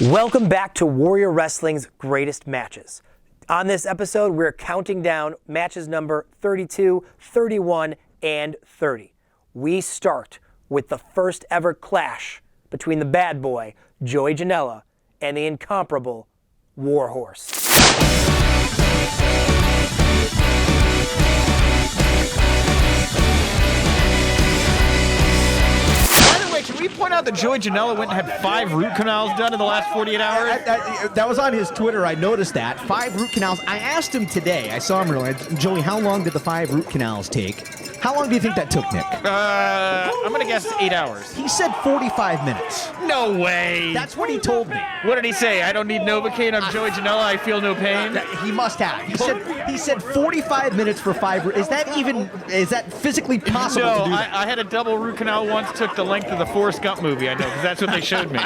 Welcome back to Warrior Wrestling's Greatest Matches. On this episode, we're counting down matches number 32, 31, and 30. We start with the first ever clash between the bad boy, Joey Janela, and the incomparable Warhorse. Can we point out that Joey Janela went and had 5 root canals done in the last 48 hours? That was on his Twitter. I noticed that. 5 root canals. I asked him today. I saw him earlier. Joey, how long did the 5 root canals take? How long do you think that took, Nick? I'm going to guess 8 hours. He said 45 minutes. No way. That's what he told me. What did he say? I don't need Novocaine. I'm Joey Janela. I feel no pain. He must have. He said 45 minutes for 5 root. Is that physically possible to do that? I had a double root canal once, took the length of the Forrest Gump movie, I know, because that's what they showed me.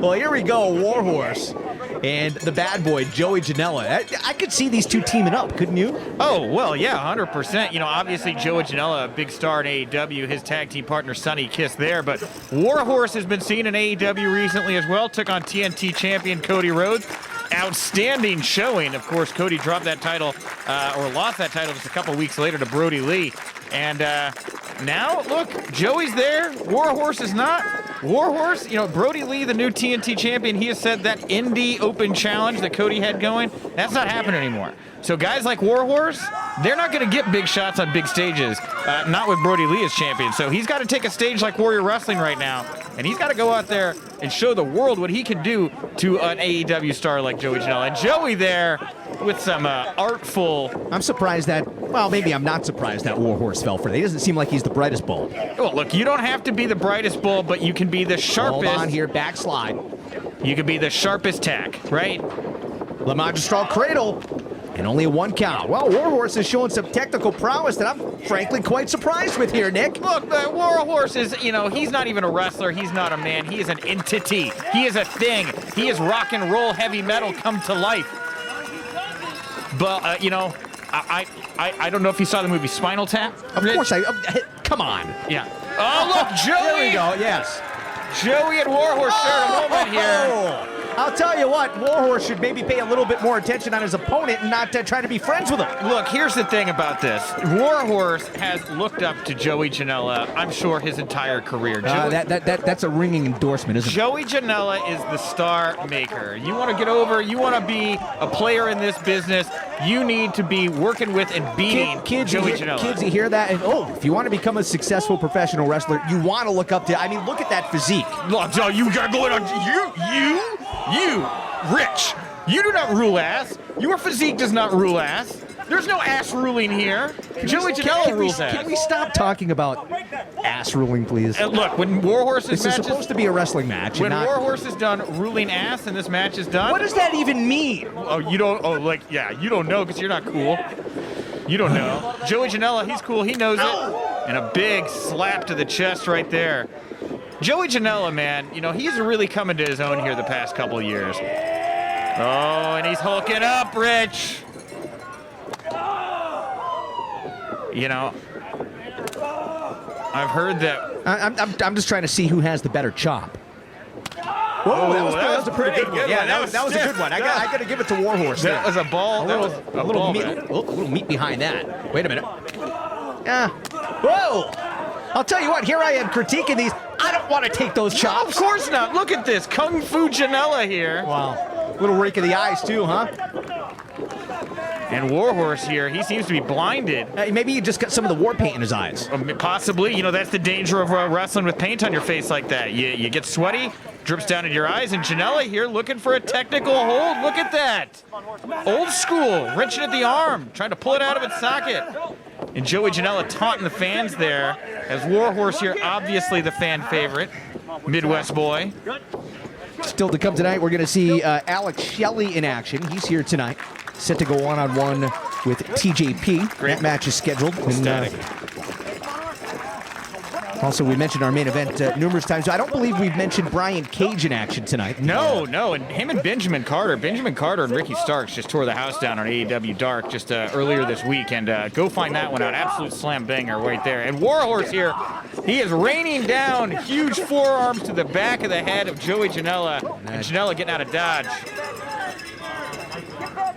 Well, here we go, Warhorse and the bad boy, Joey Janela. I could see these two teaming up, couldn't you? Oh, well, yeah, 100%. You know, obviously, Joey Janela, a big star in AEW, his tag team partner, Sonny Kiss there, but Warhorse has been seen in AEW recently as well, took on TNT champion Cody Rhodes. Outstanding showing. Of course, Cody dropped that title, or lost that title just a couple weeks later to Brody Lee. And now, look, Joey's there. Warhorse is not. Warhorse, you know, Brody Lee, the new TNT champion, he has said that Indie Open Challenge that Cody had going, that's not happening anymore. So guys like Warhorse, they're not going to get big shots on big stages, not with Brody Lee as champion. So he's got to take a stage like Warrior Wrestling right now, and he's got to go out there and show the world what he can do to an AEW star like Joey Janela. And Joey there with some artful... I'm surprised that, well, maybe I'm not surprised that Warhorse fell for it. He doesn't seem like he's the brightest bulb. Well, look, you don't have to be the brightest bulb, but you can be the sharpest... Hold on here, backslide. You can be the sharpest tack, right? The magistral cradle. And only 1 count. Well, Warhorse is showing some technical prowess that I'm frankly quite surprised with here, Nick. Look, the Warhorse is, you know, he's not even a wrestler. He's not a man. He is an entity. He is a thing. He is rock and roll heavy metal come to life. But, you know, I don't know if you saw the movie Spinal Tap. Of course come on. Yeah. Oh, look, Joey. There we go, yes. Joey and Warhorse shared a moment here. I'll tell you what, Warhorse should maybe pay a little bit more attention on his opponent and not try to be friends with him. Look, here's the thing about this. Warhorse has looked up to Joey Janela, I'm sure, his entire career. That's a ringing endorsement, isn't it? Joey Janela is the star maker. You want to get over, you want to be a player in this business, you need to be working with and beating Joey Janela. Kids, you hear that? And, if you want to become a successful professional wrestler, you want to look up to, I mean, look at that physique. Look, Joe, you got going on, you, Rich, you do not rule ass. Your physique does not rule ass. There's no ass ruling here. Joey Janela rules ass. Can we stop talking about ass ruling, please? And look, when Warhorse's This is supposed to be a wrestling match. When Warhorse is done ruling ass and this match is done. What does that even mean? Oh, you don't. Oh, like, yeah, you don't know because you're not cool. You don't know. Joey Janela, he's cool. He knows it. And a big slap to the chest right there. Joey Janela, man, you know, he's really coming to his own here the past couple of years. Oh, and he's hulking up, Rich. You know, I've heard that. I'm just trying to see who has the better chop. Whoa, that was a pretty good one. Yeah, that was a good one. I got to give it to Warhorse. That was a ball. A little meat behind that. Wait a minute. Yeah. Whoa. I'll tell you what, here I am critiquing these. I don't want to take those chops. Of course not. Look at this. Kung Fu Janela here. Wow. Little rake of the eyes, too, huh? And Warhorse here, he seems to be blinded. Maybe he just got some of the war paint in his eyes. Possibly. You know, that's the danger of wrestling with paint on your face like that. You get sweaty, drips down in your eyes, and Janela here looking for a technical hold. Look at that. Old school, wrenching at the arm, trying to pull it out of its socket. And Joey Janela taunting the fans there, as Warhorse here, obviously the fan favorite, Midwest boy. Still to come tonight, we're going to see Alex Shelley in action. He's here tonight, set to go one-on-one with TJP. That match is scheduled. And, Also, we mentioned our main event numerous times. I don't believe we've mentioned Brian Cage in action tonight. No, and him and Benjamin Carter and Ricky Starks just tore the house down on AEW Dark just earlier this week, and go find that one out. Absolute slam banger right there. And Warhorse here, he is raining down huge forearms to the back of the head of Joey Janela, and Janela getting out of dodge.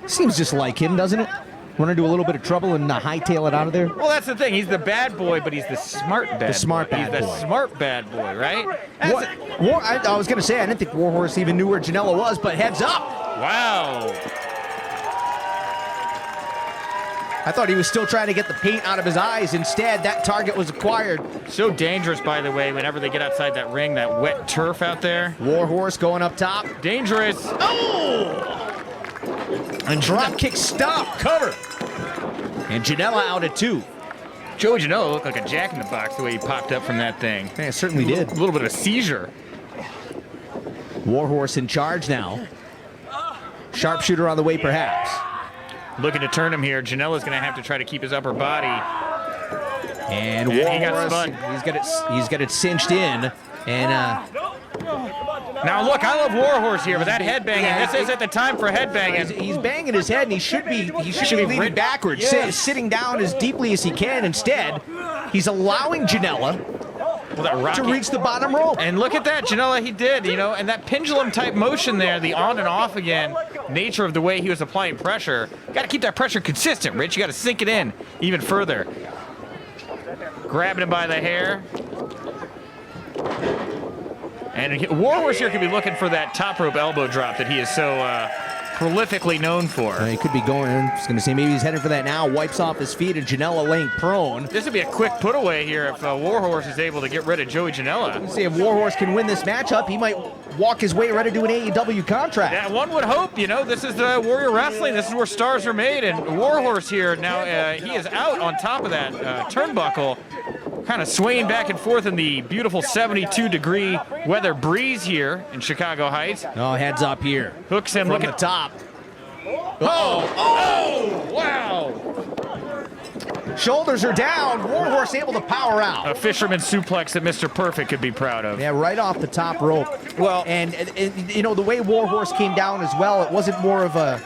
Seems just like him, doesn't it? Want to do a little bit of trouble and hightail it out of there? Well, that's the thing. He's the bad boy, but he's the smart bad boy. He's the smart bad boy, right? I was going to say, I didn't think Warhorse even knew where Janela was, but heads up. Wow. I thought he was still trying to get the paint out of his eyes. Instead, that target was acquired. So dangerous, by the way, whenever they get outside that ring, that wet turf out there. Warhorse going up top. Dangerous. Oh! And drop kick stop, cover. And Janela out at 2. Joey Janela looked like a jack-in-the-box the way he popped up from that thing. Yeah, it certainly did. A little bit of a seizure. Warhorse in charge now. Sharpshooter on the way, perhaps. Looking to turn him here. Janela's going to have to try to keep his upper body. And he Warhorse, got spun. he's got it cinched in. And now look, I love Warhorse here, but that headbanging. This isn't the time for headbanging. he's banging his head, and he should be leaning backwards, sitting down as deeply as he can. Instead, he's allowing Janela to reach the bottom rope. And look at that, Janela, he did, and that pendulum type motion there, the on and off again nature of the way he was applying pressure. Got to keep that pressure consistent, Rich. You got to sink it in even further. Grabbing him by the hair. And Warhorse here could be looking for that top rope elbow drop that he is so prolifically known for. He could be going, I was going to say maybe he's heading for that now, wipes off his feet, and Janela laying prone. This would be a quick put away here if Warhorse is able to get rid of Joey Janela. Let's see if Warhorse can win this matchup. He might walk his way right into an AEW contract. Yeah, one would hope, this is the Warrior Wrestling. This is where stars are made, and Warhorse here, now he is out on top of that turnbuckle, kind of swaying back and forth in the beautiful 72-degree weather breeze here in Chicago Heights. Oh, heads up here. Hooks him, from look the top. Oh, wow. Shoulders are down. Warhorse able to power out. A fisherman suplex that Mr. Perfect could be proud of. Yeah, right off the top rope. Well, and the way Warhorse came down as well, it wasn't more of a...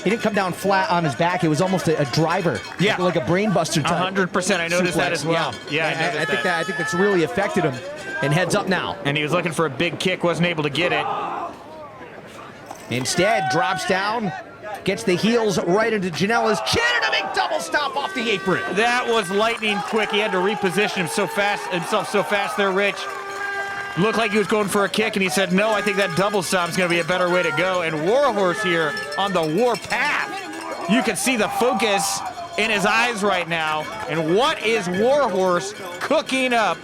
He didn't come down flat on his back. It was almost a driver. Yeah. Like a brain buster type. 100%. I noticed that as well. Yeah, I think that's really affected him. And heads up now. And he was looking for a big kick, wasn't able to get it. Instead, drops down, gets the heels right into Janela's chin, and a big double stomp off the apron. That was lightning quick. He had to reposition himself so fast there, Rich. Looked like he was going for a kick, and he said, no, I think that double stop is going to be a better way to go. And Warhorse here on the war path. You can see the focus in his eyes right now. And what is Warhorse cooking up?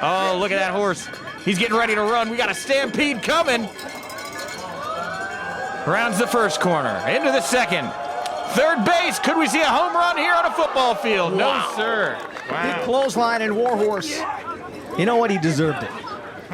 Oh, look at that horse. He's getting ready to run. We got a stampede coming. Rounds the first corner, into the second. Third base, could we see a home run here on a football field? Wow. No, sir. Wow. Big clothesline, and Warhorse, you know what? He deserved it.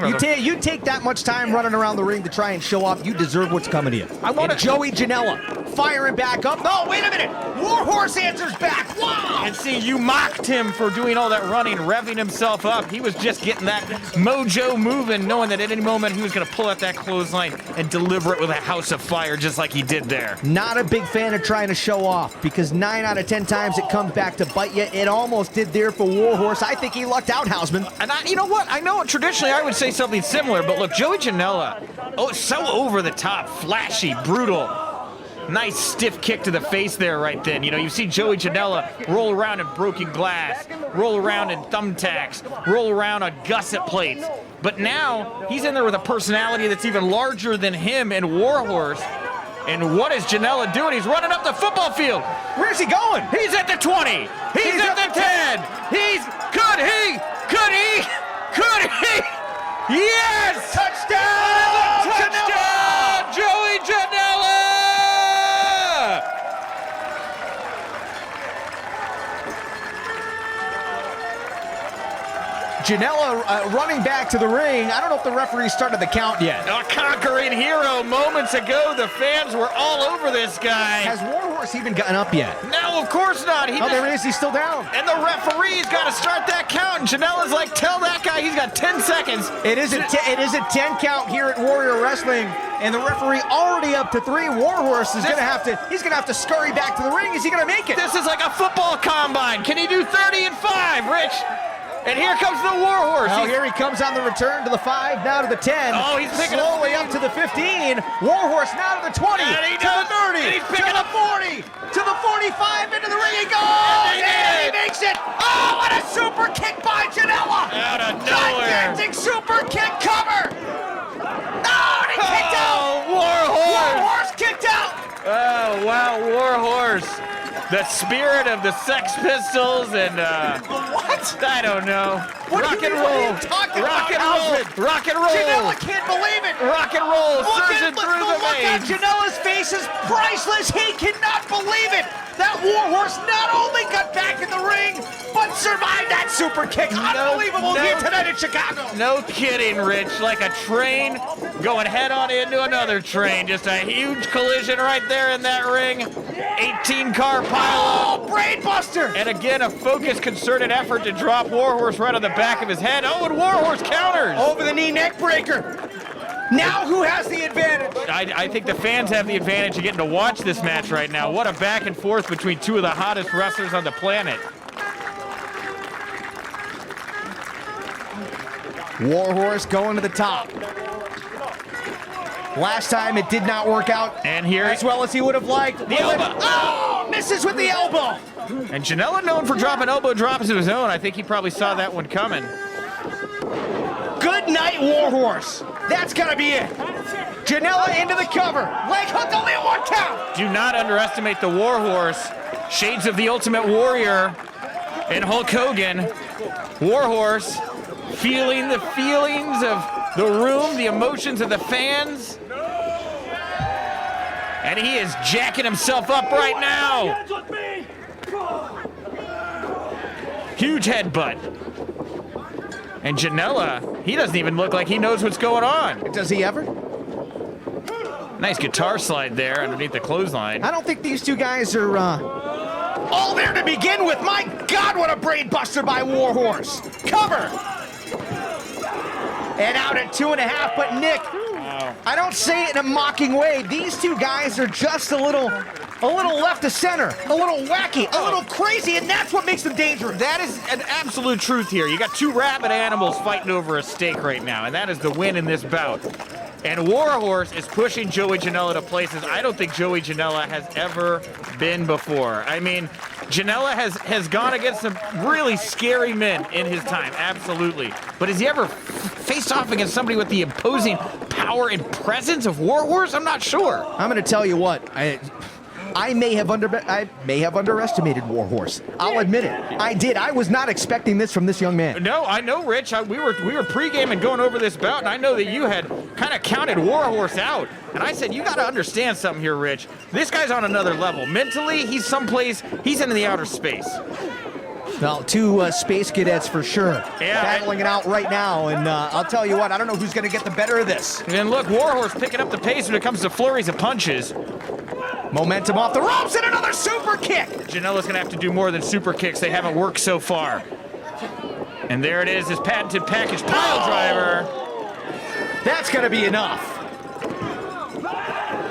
You take that much time running around the ring to try and show off, you deserve what's coming to you. And Joey Janela firing back up. No, wait a minute. Warhorse answers back. Wow. And see, you mocked him for doing all that running, revving himself up. He was just getting that mojo moving, knowing that at any moment he was going to pull out that clothesline and deliver it with a house of fire just like he did there. Not a big fan of trying to show off, because 9 out of 10 times it comes back to bite you. It almost did there for Warhorse. I think he lucked out, Hausman. And you know what? I know traditionally I would say something similar, but look, Joey Janela, so over the top, flashy, brutal. Nice stiff kick to the face there right then. You see Joey Janela roll around in broken glass, roll around in thumbtacks, roll around on gusset plates. But now he's in there with a personality that's even larger than him and Warhorse. And what is Janela doing? He's running up the football field. Where's he going? He's at the 20. He's at the 10. Could he? Yes! Touchdown! Touchdown! Joey Janela! Janela running back to the ring. I don't know if the referee started the count yet. A conquering hero moments ago. The fans were all over this guy. Has Warhorse even gotten up yet? No, of course not. There he is. He's still down. And the referee's got to start that count. And Janela's like, tell that guy he's got 10 seconds. It is a 10 count here at Warrior Wrestling, and the referee already up to 3. Warhorse is gonna have to scurry back to the ring. Is he gonna make it? This is like a football combine. Can he do 30 and 5, Rich? And here comes the Warhorse. Oh, here he comes on the return to the 5, now to the 10. Oh, he's picking slowly up to the 15. Warhorse now to the 20, And he to does. the 30, And he's to picking the up 40, to the 45, into the ring he goes, and he makes it. Oh, what a super kick by Janela! Out of nowhere. Gigantic super kick cover. Oh, and he kicked out. Warhorse. Warhorse kicked out. Oh, wow, Warhorse. The spirit of the Sex Pistols and, What? I don't know. What Rock are and you roll. talking Rock about, and roll. Alfred? Rock and roll. Janela can't believe it. Rock and roll. Surging through the look at veins. Janela's face is priceless. He cannot believe it. That Warhorse not only got back in the ring, but survived that super kick. Unbelievable here tonight in Chicago. No kidding, Rich. Like a train going head on into another train. Just a huge collision right there in that ring. 18-car pileup. Oh, brain buster. And again, a focused, concerted effort to drop Warhorse right on the back of his head. Oh, and Warhorse counters. Over the knee neck breaker. Now who has the advantage? I think the fans have the advantage of getting to watch this match right now. What a back and forth between two of the hottest wrestlers on the planet. Warhorse going to the top. Last time it did not work out And here as well as he would have liked. The elbow. Oh, misses with the elbow. And Janela, known for dropping elbow drops of his own, I think he probably saw that one coming. Good night, Warhorse. That's gonna be it. Janela into the cover. Leg hook, only a 1 count. Do not underestimate the Warhorse. Shades of the Ultimate Warrior and Hulk Hogan. Warhorse feeling the feelings of the room, the emotions of the fans. And he is jacking himself up right now. Huge headbutt. And Janela, he doesn't even look like he knows what's going on. Does he ever? Nice guitar slide there underneath the clothesline. I don't think these two guys are all there to begin with. My God, what a brain buster by Warhorse. Cover. And out at 2.5, but Nick, I don't say it in a mocking way. These two guys are just a little left of center, a little wacky, a little crazy, and that's what makes them dangerous. That is an absolute truth here. You got two rabid animals fighting over a steak right now, and that is the win in this bout. And Warhorse is pushing Joey Janela to places I don't think Joey Janela has ever been before. I mean, Janela has gone against some really scary men in his time, absolutely. But has he ever faced off against somebody with the imposing power and presence of Warhorse? I'm not sure. I'm going to tell you what. I may have underestimated Warhorse. I'll admit it. I did. I was not expecting this from this young man. No, I know, Rich. We were pre-gaming going over this bout, and I know that you had kind of counted Warhorse out. And I said, you got to understand something here, Rich. This guy's on another level. Mentally, he's someplace, he's into the outer space. Well, two space cadets for sure. Yeah, battling it out right now, and I'll tell you what, I don't know who's going to get the better of this. And look, Warhorse picking up the pace when it comes to flurries of punches. Momentum off the ropes and another super kick. Janela's going to have to do more than super kicks. They haven't worked so far. And there it is, his patented package pile driver. That's going to be enough.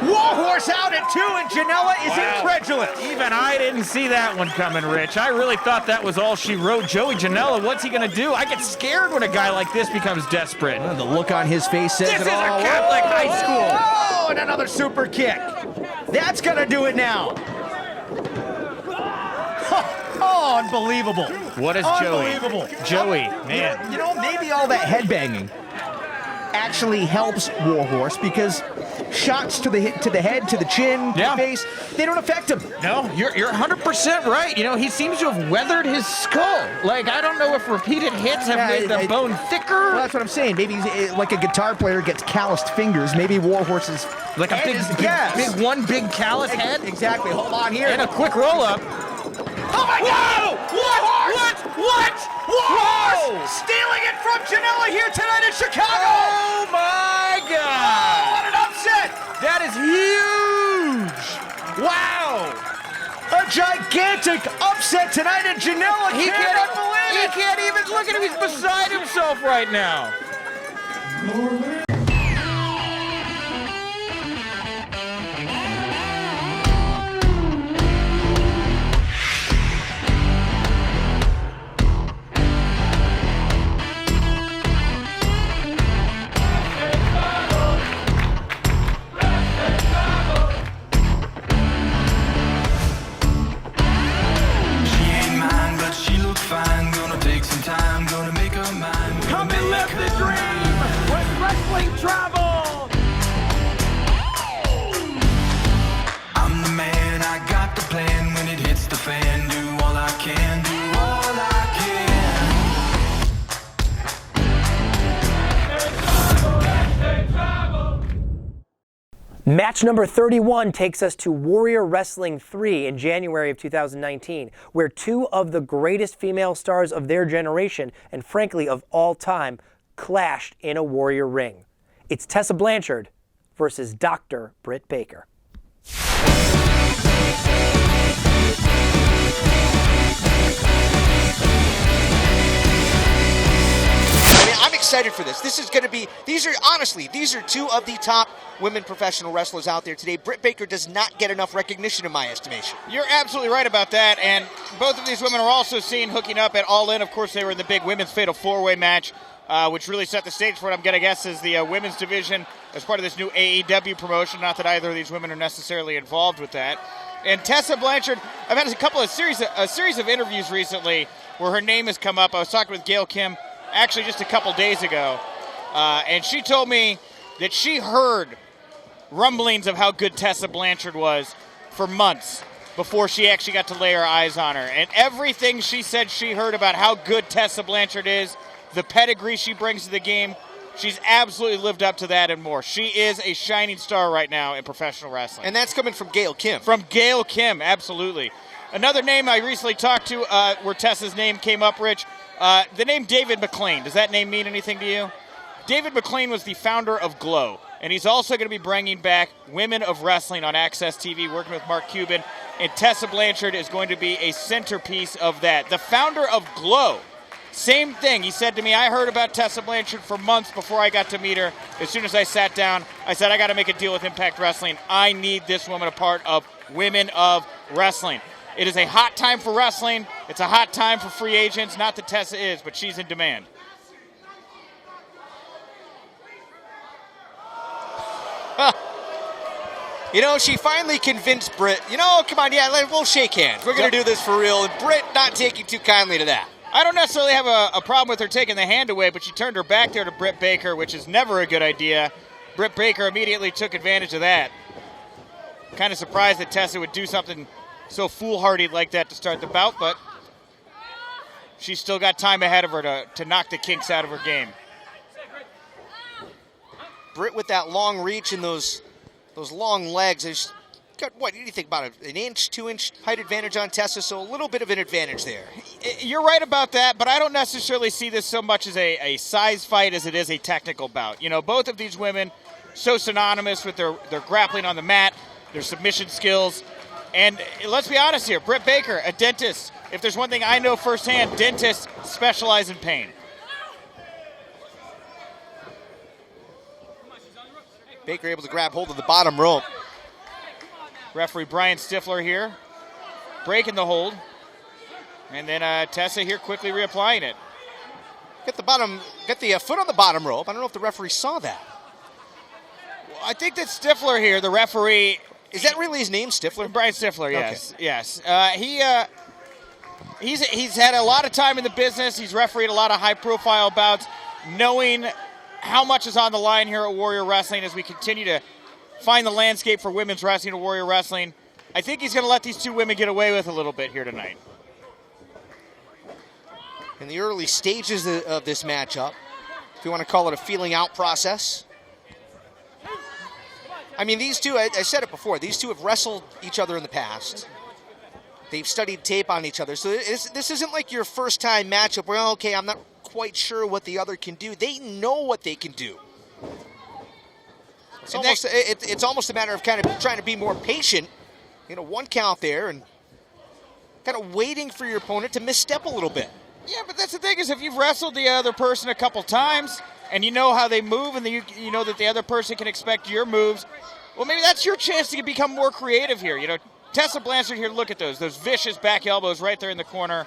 Warhorse out at 2, and Janela is incredulous. Even I didn't see that one coming, Rich. I really thought that was all she wrote. Joey Janela, what's he going to do? I get scared when a guy like this becomes desperate. The look on his face says This it is all. a Catholic high school. Oh, and another super kick. That's going to do it now. Oh, unbelievable. What is Joey? Unbelievable. Joey, man. You know, maybe all that headbanging actually helps Warhorse because shots to the head, to the chin, to the face, they don't affect him. No, you're 100% right. You know, he seems to have weathered his skull. Like, I don't know if repeated hits have made the bone thicker. Well, that's what I'm saying. Maybe he's like a guitar player gets calloused fingers. Maybe Warhorse's like a big callous head. Exactly. Hold on here. And a quick roll up. Oh my God! Warhorse! What? Warhorse stealing it from Janela here tonight in Chicago. Oh my God! Oh, what an upset! That is huge! Wow! A gigantic upset tonight in Janela. He Cannot believe he it. can't even look at him. He's beside himself right now. Come and live the dream with wrestling travel. I'm the man, I got the plan. When it hits the fan, do all I can, do all I can. Match number 31 takes us to Warrior Wrestling 3 in January of 2019, where two of the greatest female stars of their generation, and frankly of all time, clashed in a Warrior ring. It's Tessa Blanchard versus Dr. Britt Baker. I'm excited for this. This is going to be, these are two of the top women professional wrestlers out there today. Britt Baker does not get enough recognition in my estimation. You're absolutely right about that, and both of these women are also seen hooking up at All In. Of course, they were in the big women's fatal four-way match, which really set the stage for what I'm going to guess is the women's division as part of this new AEW promotion. Not that either of these women are necessarily involved with that. And Tessa Blanchard, I've had a series of interviews recently where her name has come up. I was talking with Gail Kim actually just a couple days ago, and she told me that she heard rumblings of how good Tessa Blanchard was for months before she actually got to lay her eyes on her. And everything she said she heard about how good Tessa Blanchard is, the pedigree she brings to the game, she's absolutely lived up to that and more. She is a shining star right now in professional wrestling. And that's coming from Gail Kim. From Gail Kim, absolutely. Another name I recently talked to where Tessa's name came up, Rich, the name David McLean. Does that name mean anything to you? David McLean was the founder of Glow, and he's also going to be bringing back Women of Wrestling on Access TV, working with Mark Cuban, and Tessa Blanchard is going to be a centerpiece of that. The founder of Glow, same thing. He said to me, I heard about Tessa Blanchard for months before I got to meet her. As soon as I sat down, I said, I got to make a deal with Impact Wrestling. I need this woman a part of Women of Wrestling. It is a hot time for wrestling. It's a hot time for free agents. Not that Tessa is, but she's in demand. You know, she finally convinced Britt, come on, we'll shake hands. We're going to do this for real. And Britt not taking too kindly to that. I don't necessarily have a problem with her taking the hand away, but she turned her back there to Britt Baker, which is never a good idea. Britt Baker immediately took advantage of that. Kind of surprised that Tessa would do something so foolhardy like that to start the bout, but she's still got time ahead of her to knock the kinks out of her game. Britt with that long reach and those long legs. She's got, what do you think about it? An inch, 2-inch height advantage on Tessa, so a little bit of an advantage there. You're right about that, but I don't necessarily see this so much as a size fight as it is a technical bout. You know, both of these women so synonymous with their grappling on the mat, their submission skills. And let's be honest here, Britt Baker, a dentist. If there's one thing I know firsthand, dentists specialize in pain. Baker able to grab hold of the bottom rope. Referee Brian Stifler here, breaking the hold. And then Tessa here quickly reapplying it. Get the foot on the bottom rope. I don't know if the referee saw that. Well, I think that Stifler here, the referee... Is that really his name, Stifler? Brian Stifler, yes. Okay. Yes. He's had a lot of time in the business. He's refereed a lot of high-profile bouts, knowing how much is on the line here at Warrior Wrestling as we continue to find the landscape for women's wrestling at Warrior Wrestling. I think he's going to let these two women get away with a little bit here tonight. In the early stages of this matchup, if you want to call it a feeling out process. I mean, these two, I said it before, these two have wrestled each other in the past. They've studied tape on each other. So this isn't like your first time matchup where, okay, I'm not quite sure what the other can do. They know what they can do. It's almost a matter of kind of trying to be more patient. One count there and kind of waiting for your opponent to misstep a little bit. Yeah, but that's the thing is if you've wrestled the other person a couple times and you know how they move and you know that the other person can expect your moves, well, maybe that's your chance to become more creative here. Tessa Blanchard here, look at those vicious back elbows right there in the corner.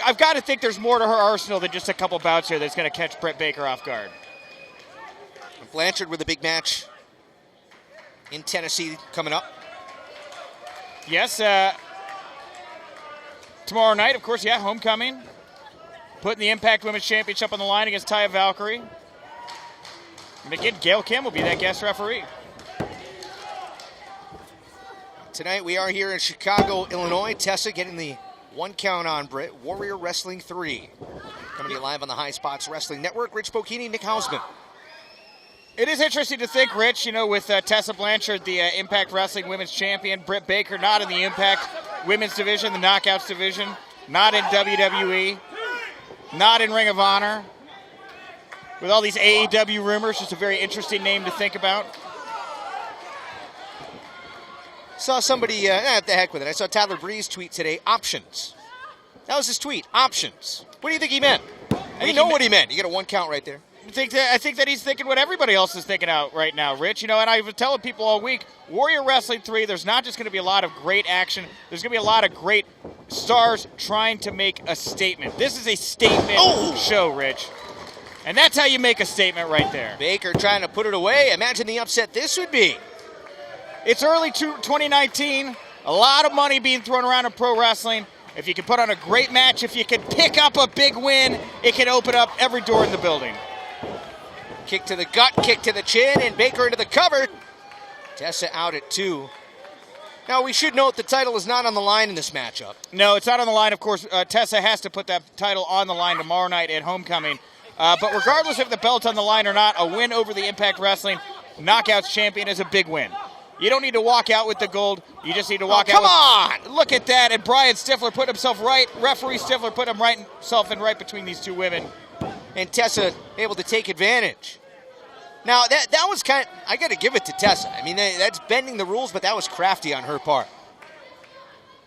I've got to think there's more to her arsenal than just a couple bouts here that's going to catch Britt Baker off guard. Blanchard with a big match in Tennessee coming up. Yes, tomorrow night, of course, homecoming. Putting the Impact Women's Championship on the line against Taya Valkyrie. And again, Gail Kim will be that guest referee. Tonight we are here in Chicago, Illinois. Tessa getting the 1 count on Britt. Warrior Wrestling 3. Coming to you live on the High Spots Wrestling Network. Rich Bocchini, Nick Hausman. It is interesting to think, Rich, with Tessa Blanchard, the Impact Wrestling Women's Champion, Britt Baker not in the Impact Women's Division, the Knockouts Division, not in WWE, not in Ring of Honor. With all these AEW rumors, just a very interesting name to think about. Saw somebody, the heck with it. I saw Tyler Breeze tweet today, options. That was his tweet, options. What do you think he meant? We know what he meant. You get a 1 count right there. I think that he's thinking what everybody else is thinking out right now, Rich. And I've been telling people all week, Warrior Wrestling 3, there's not just going to be a lot of great action. There's going to be a lot of great stars trying to make a statement. This is a statement show, Rich. And that's how you make a statement right there. Baker trying to put it away. Imagine the upset this would be. It's early 2019. A lot of money being thrown around in pro wrestling. If you can put on a great match, if you can pick up a big win, it can open up every door in the building. Kick to the gut, kick to the chin, and Baker into the cover. Tessa out at 2. Now, we should note the title is not on the line in this matchup. No, it's not on the line. Of course, Tessa has to put that title on the line tomorrow night at Homecoming. But regardless if the belt's on the line or not, a win over the Impact Wrestling Knockouts champion is a big win. You don't need to walk out with the gold. You just need to walk out. Come on! Look at that. And Brian Stifler put himself right. Referee Stifler put himself in right between these two women. And Tessa able to take advantage. Now, that was kind of, I got to give it to Tessa. I mean, that's bending the rules, but that was crafty on her part.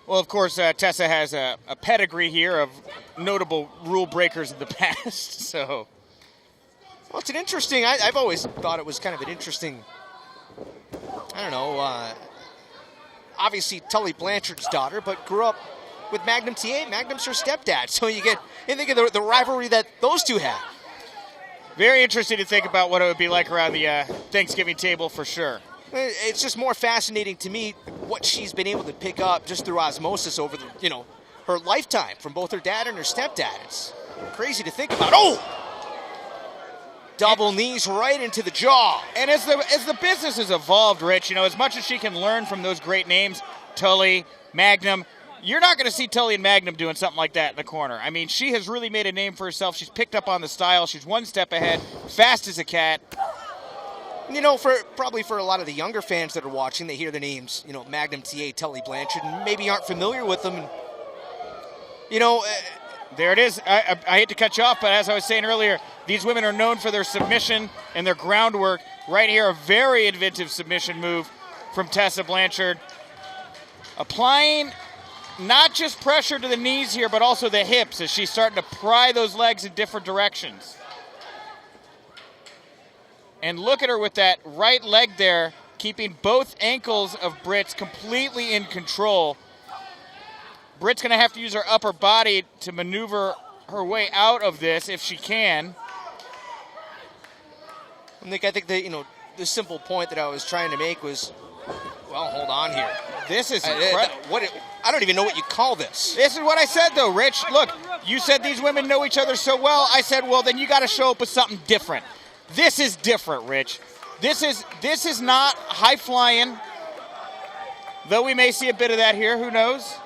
Well, of course, Tessa has a pedigree here of notable rule breakers in the past, so. Well, it's an interesting, I've always thought it was kind of an interesting, I don't know, obviously Tully Blanchard's daughter, but grew up with Magnum TA. Magnum's her stepdad. So you think of the rivalry that those two had. Very interesting to think about what it would be like around the Thanksgiving table for sure. It's just more fascinating to me what she's been able to pick up just through osmosis over her lifetime from both her dad and her stepdad. It's crazy to think about. Double knees right into the jaw. And as the business has evolved, Rich, as much as she can learn from those great names, Tully, Magnum, you're not going to see Tully and Magnum doing something like that in the corner. I mean, she has really made a name for herself. She's picked up on the style. She's one step ahead, fast as a cat. Probably for a lot of the younger fans that are watching, they hear the names, Magnum TA, Tully Blanchard, and maybe aren't familiar with them. There it is. I hate to cut you off, but as I was saying earlier, these women are known for their submission and their groundwork. Right here, a very inventive submission move from Tessa Blanchard. Applying not just pressure to the knees here, but also the hips as she's starting to pry those legs in different directions. And look at her with that right leg there, keeping both ankles of Britt's completely in control. Britt's going to have to use her upper body to maneuver her way out of this if she can. Nick, I think that, the simple point that I was trying to make was, well, hold on here. This is incredible. I don't even know what you call this. This is what I said, though, Rich. Look, you said these women know each other so well. I said, well, then you got to show up with something different. This is different, Rich. This is not high-flying, though we may see a bit of that here. Who knows?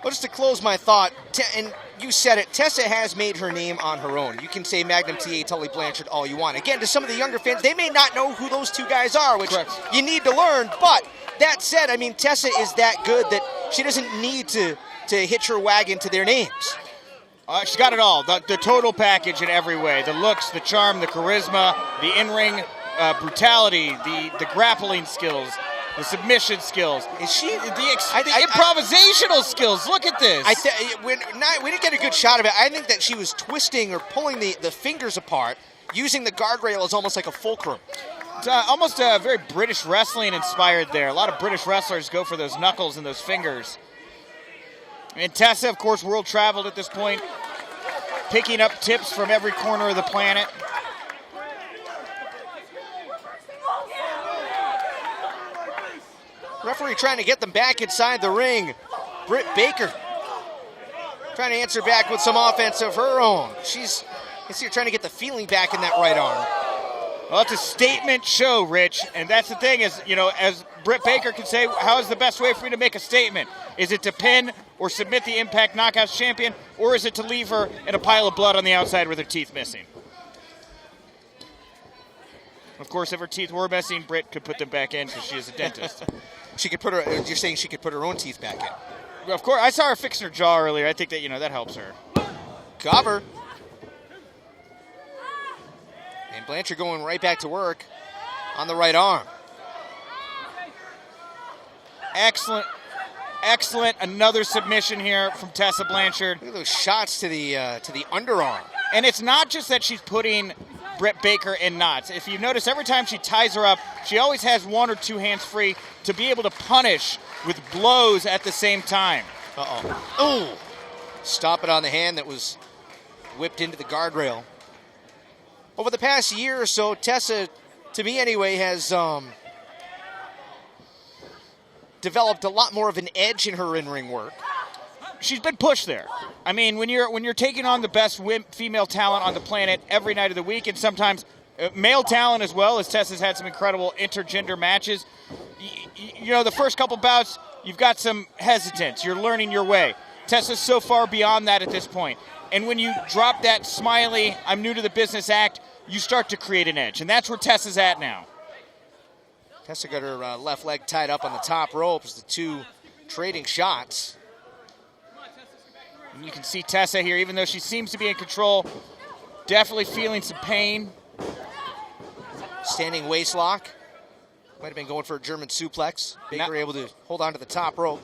Well, just to close my thought, and you said it, Tessa has made her name on her own. You can say Magnum TA, Tully Blanchard all you want. Again, to some of the younger fans, they may not know who those two guys are, which you need to learn. But that said, I mean, Tessa is that good that she doesn't need to hitch her wagon to their names. She's got it all, the total package in every way. The looks, the charm, the charisma, the in-ring brutality, the grappling skills, the submission skills. Is she the improvisational skills? Look at this. We didn't get a good shot of it. I think that she was twisting or pulling the fingers apart, using the guardrail as almost like a fulcrum. It's almost very British wrestling inspired there. A lot of British wrestlers go for those knuckles and those fingers. And Tessa, of course, world traveled at this point, picking up tips from every corner of the planet. Referee trying to get them back inside the ring. Britt Baker trying to answer back with some offense of her own. She's trying to get the feeling back in that right arm. Well, it's a statement show, Rich, and that's the thing is, as Britt Baker can say, how is the best way for me to make a statement? Is it to pin or submit the Impact Knockouts champion, or is it to leave her in a pile of blood on the outside with her teeth missing? Of course, if her teeth were missing, Britt could put them back in because she is a dentist. You're saying she could put her own teeth back in? Well, of course, I saw her fixing her jaw earlier. I think that, that helps her. Cover. And Blanchard going right back to work on the right arm. Excellent. Another submission here from Tessa Blanchard. Look at those shots to the underarm. And it's not just that she's putting Britt Baker in knots. If you notice, every time she ties her up, she always has one or two hands free to be able to punish with blows at the same time. Oh! Stop it on the hand that was whipped into the guardrail. Over the past year or so, Tessa, to me anyway, has developed a lot more of an edge in her in-ring work. She's been pushed there. I mean, when you're taking on the best female talent on the planet every night of the week, and sometimes male talent as well, as Tessa's had some incredible intergender matches. The first couple bouts, you've got some hesitance. You're learning your way. Tessa's so far beyond that at this point. And when you drop that smiley, I'm new to the business act, you start to create an edge. And that's where Tessa's at now. Tessa got her left leg tied up on the top rope as the two trading shots. And you can see Tessa here, even though she seems to be in control, definitely feeling some pain. Standing waist lock. Might have been going for a German suplex. Baker able to hold on to the top rope.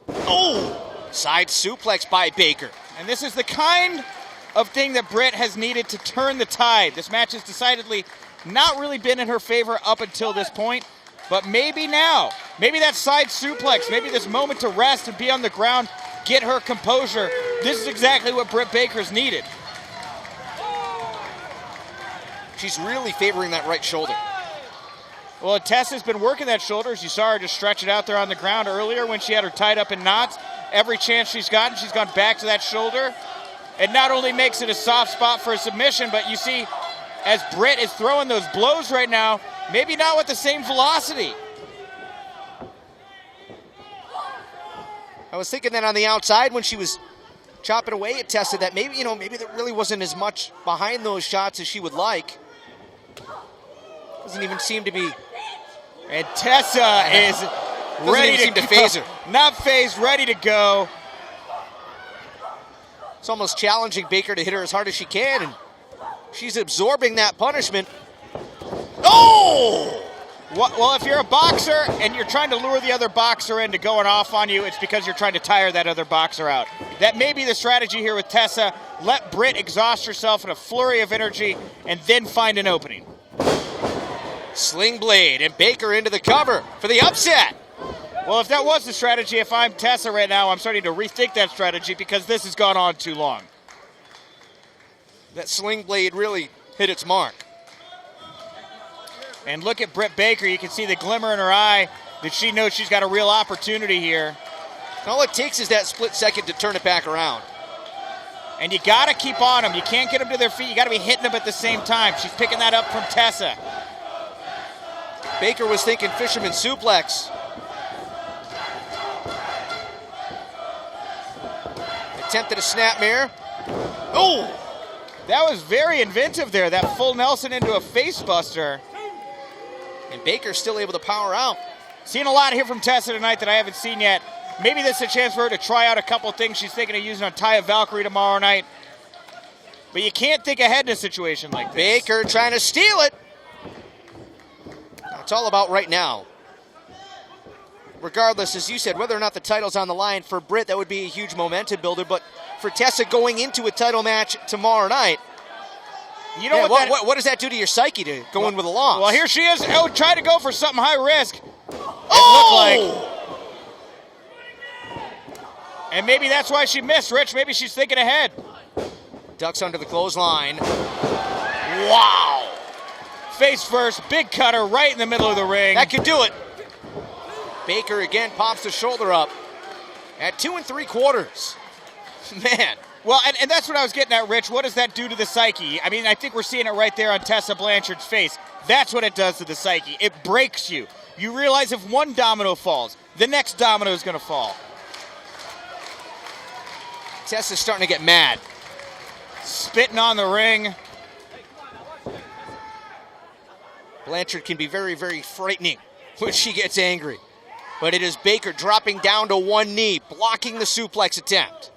Oh! Side suplex by Baker. And this is the kind of thing that Britt has needed to turn the tide. This match has decidedly not really been in her favor up until this point, but maybe now. Maybe that side suplex, maybe this moment to rest and be on the ground, get her composure. This is exactly what Britt Baker's needed. She's really favoring that right shoulder. Well, Tessa's been working that shoulder. As you saw her just stretch it out there on the ground earlier when she had her tied up in knots. Every chance she's gotten, she's gone back to that shoulder. It not only makes it a soft spot for a submission, but you see, as Britt is throwing those blows right now, maybe not with the same velocity. I was thinking that on the outside when she was chopping away at Tessa that maybe there really wasn't as much behind those shots as she would like. Doesn't even seem to be. And Tessa is ready to phase her. Not phased, ready to go. It's almost challenging Baker to hit her as hard as she can, and she's absorbing that punishment. Oh! Well, if you're a boxer and you're trying to lure the other boxer into going off on you, it's because you're trying to tire that other boxer out. That may be the strategy here with Tessa. Let Britt exhaust herself in a flurry of energy and then find an opening. Sling blade and Baker into the cover for the upset. Well, if that was the strategy, if I'm Tessa right now, I'm starting to rethink that strategy because this has gone on too long. That sling blade really hit its mark. And look at Britt Baker. You can see the glimmer in her eye that she knows she's got a real opportunity here. All it takes is that split second to turn it back around. And you got to keep on them. You can't get them to their feet. You got to be hitting them at the same time. She's picking that up from Tessa. Baker was thinking fisherman suplex. attempted a snapmare. Oh! That was very inventive there, that full Nelson into a face buster. And Baker's still able to power out. Seen a lot here from Tessa tonight that I haven't seen yet. Maybe this is a chance for her to try out a couple things she's thinking of using on Taya Valkyrie tomorrow night. But you can't think ahead in a situation like this. Baker trying to steal it. It's all about right now. Regardless, as you said, whether or not the title's on the line for Britt, that would be a huge momentum builder. But for Tessa going into a title match tomorrow night, you know what does that do to your psyche to go in with a loss? Well, here she is. Oh, trying to go for something high risk. Oh! And maybe that's why she missed, Rich. Maybe she's thinking ahead. Ducks under the clothesline. Wow! Face first, big cutter right in the middle of the ring. That could do it. Baker again pops the shoulder up at 2 3/4. Man. Well, and that's what I was getting at, Rich. What does that do to the psyche? I mean, I think we're seeing it right there on Tessa Blanchard's face. That's what it does to the psyche. It breaks you. You realize if one domino falls, the next domino is going to fall. Tessa's starting to get mad. Spitting on the ring. Blanchard can be very, very frightening when she gets angry. But it is Baker dropping down to one knee, blocking the suplex attempt.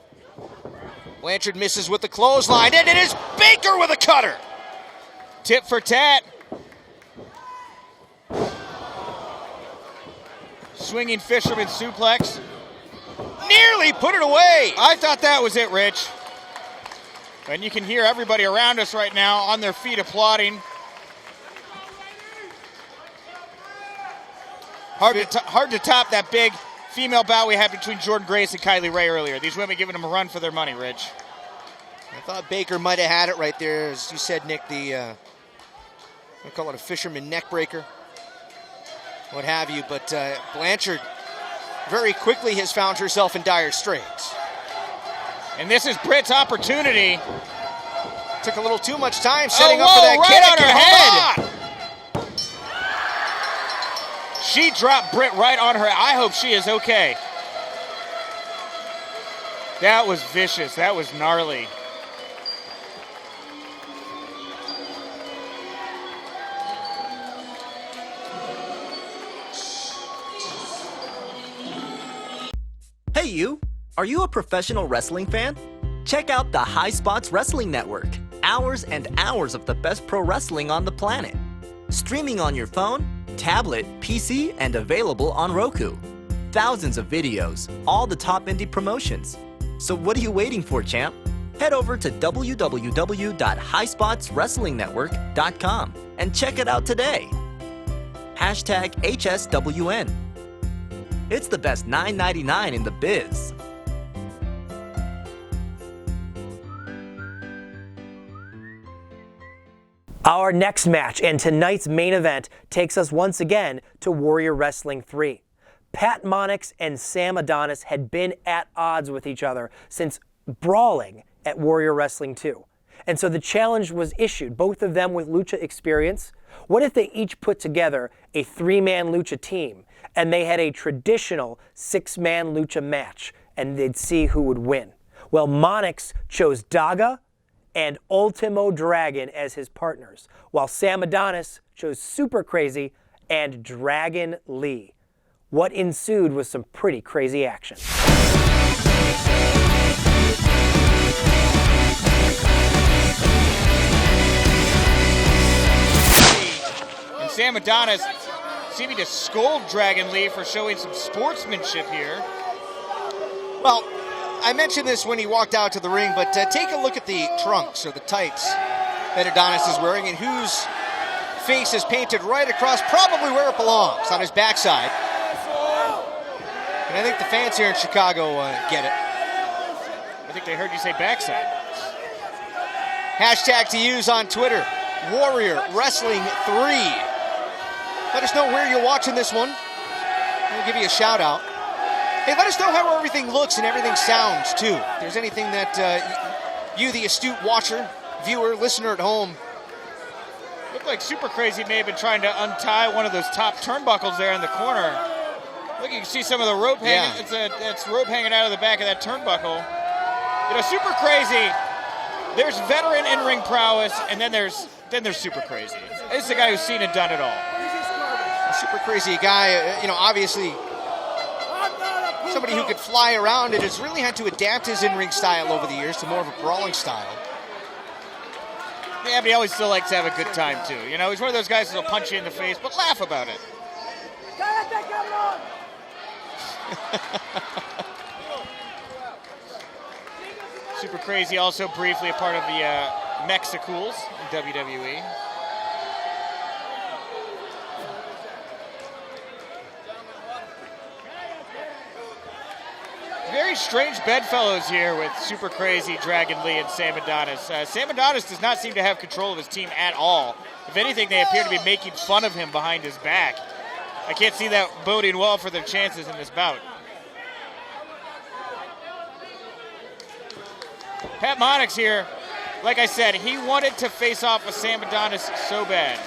Blanchard misses with the clothesline, and it is Baker with a cutter. Tit for tat. Swinging fisherman suplex. Nearly put it away. I thought that was it, Rich. And you can hear everybody around us right now on their feet applauding. Hard to top that big female bout we had between Jordan Grace and Kylie Ray earlier. These women giving them a run for their money, Rich. I thought Baker might have had it right there. As you said, Nick, I call it a fisherman neck breaker, what have you. But Blanchard very quickly has found herself in dire straits. And this is Britt's opportunity. Took a little too much time setting up for that right kick. on her head. She dropped Britt right on her. I hope she is okay. That was vicious. That was gnarly. Hey you! Are you a professional wrestling fan? Check out the High Spots Wrestling Network. Hours and hours of the best pro wrestling on the planet. Streaming on your phone, tablet, PC, and available on Roku. Thousands of videos, all the top indie promotions. So what are you waiting for, champ? Head over to www.highspotswrestlingnetwork.com and check it out today. #HSWN. It's the best $9.99 in the biz. Our next match and tonight's main event takes us once again to Warrior Wrestling 3. Pat Monix and Sam Adonis had been at odds with each other since brawling at Warrior Wrestling 2. And so the challenge was issued, both of them with lucha experience. What if they each put together a 3-man lucha team and they had a traditional 6-man lucha match and they'd see who would win? Well, Monix chose Daga and Último Dragon as his partners, while Sam Adonis chose Super Crazy and Dragon Lee. What ensued was some pretty crazy action. And Sam Adonis seeming to scold Dragon Lee for showing some sportsmanship here. Well, I mentioned this when he walked out to the ring, but take a look at the trunks or the tights that Adonis is wearing and whose face is painted right across, probably where it belongs, on his backside. And I think the fans here in Chicago get it. I think they heard you say backside. Hashtag to use on Twitter, Warrior Wrestling 3. Let us know where you're watching this one. We'll give you a shout out. Hey, let us know how everything looks and everything sounds, too. If there's anything that you, the astute watcher, viewer, listener at home. Looked like Super Crazy may have been trying to untie one of those top turnbuckles there in the corner. Look, you can see some of the rope hanging. It's rope hanging out of the back of that turnbuckle. You know, Super Crazy, there's veteran in-ring prowess, and then there's Super Crazy. This is a guy who's seen and done it all. A Super Crazy guy, you know, obviously somebody who could fly around and has really had to adapt his in-ring style over the years to more of a brawling style. Yeah, but he always still likes to have a good time, too. You know, he's one of those guys that'll punch you in the face, but laugh about it. Super Crazy also briefly a part of the Mexicools in WWE. Very strange bedfellows here with Super Crazy, Dragon Lee, and Sam Adonis. Sam Adonis does not seem to have control of his team at all. If anything, they appear to be making fun of him behind his back. I can't see that boding well for their chances in this bout. Pat Monix here, like I said, he wanted to face off with Sam Adonis so bad.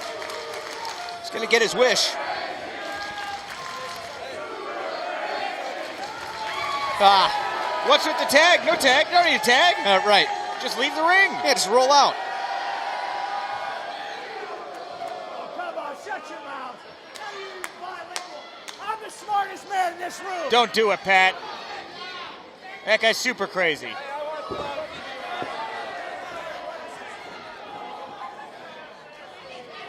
He's going to get his wish. What's with the tag? No tag. No need a tag. Right. Just leave the ring. Yeah, just roll out. Oh, come on, shut your mouth. How do you use bilingual? I'm the smartest man in this room. Don't do it, Pat. That guy's Super Crazy.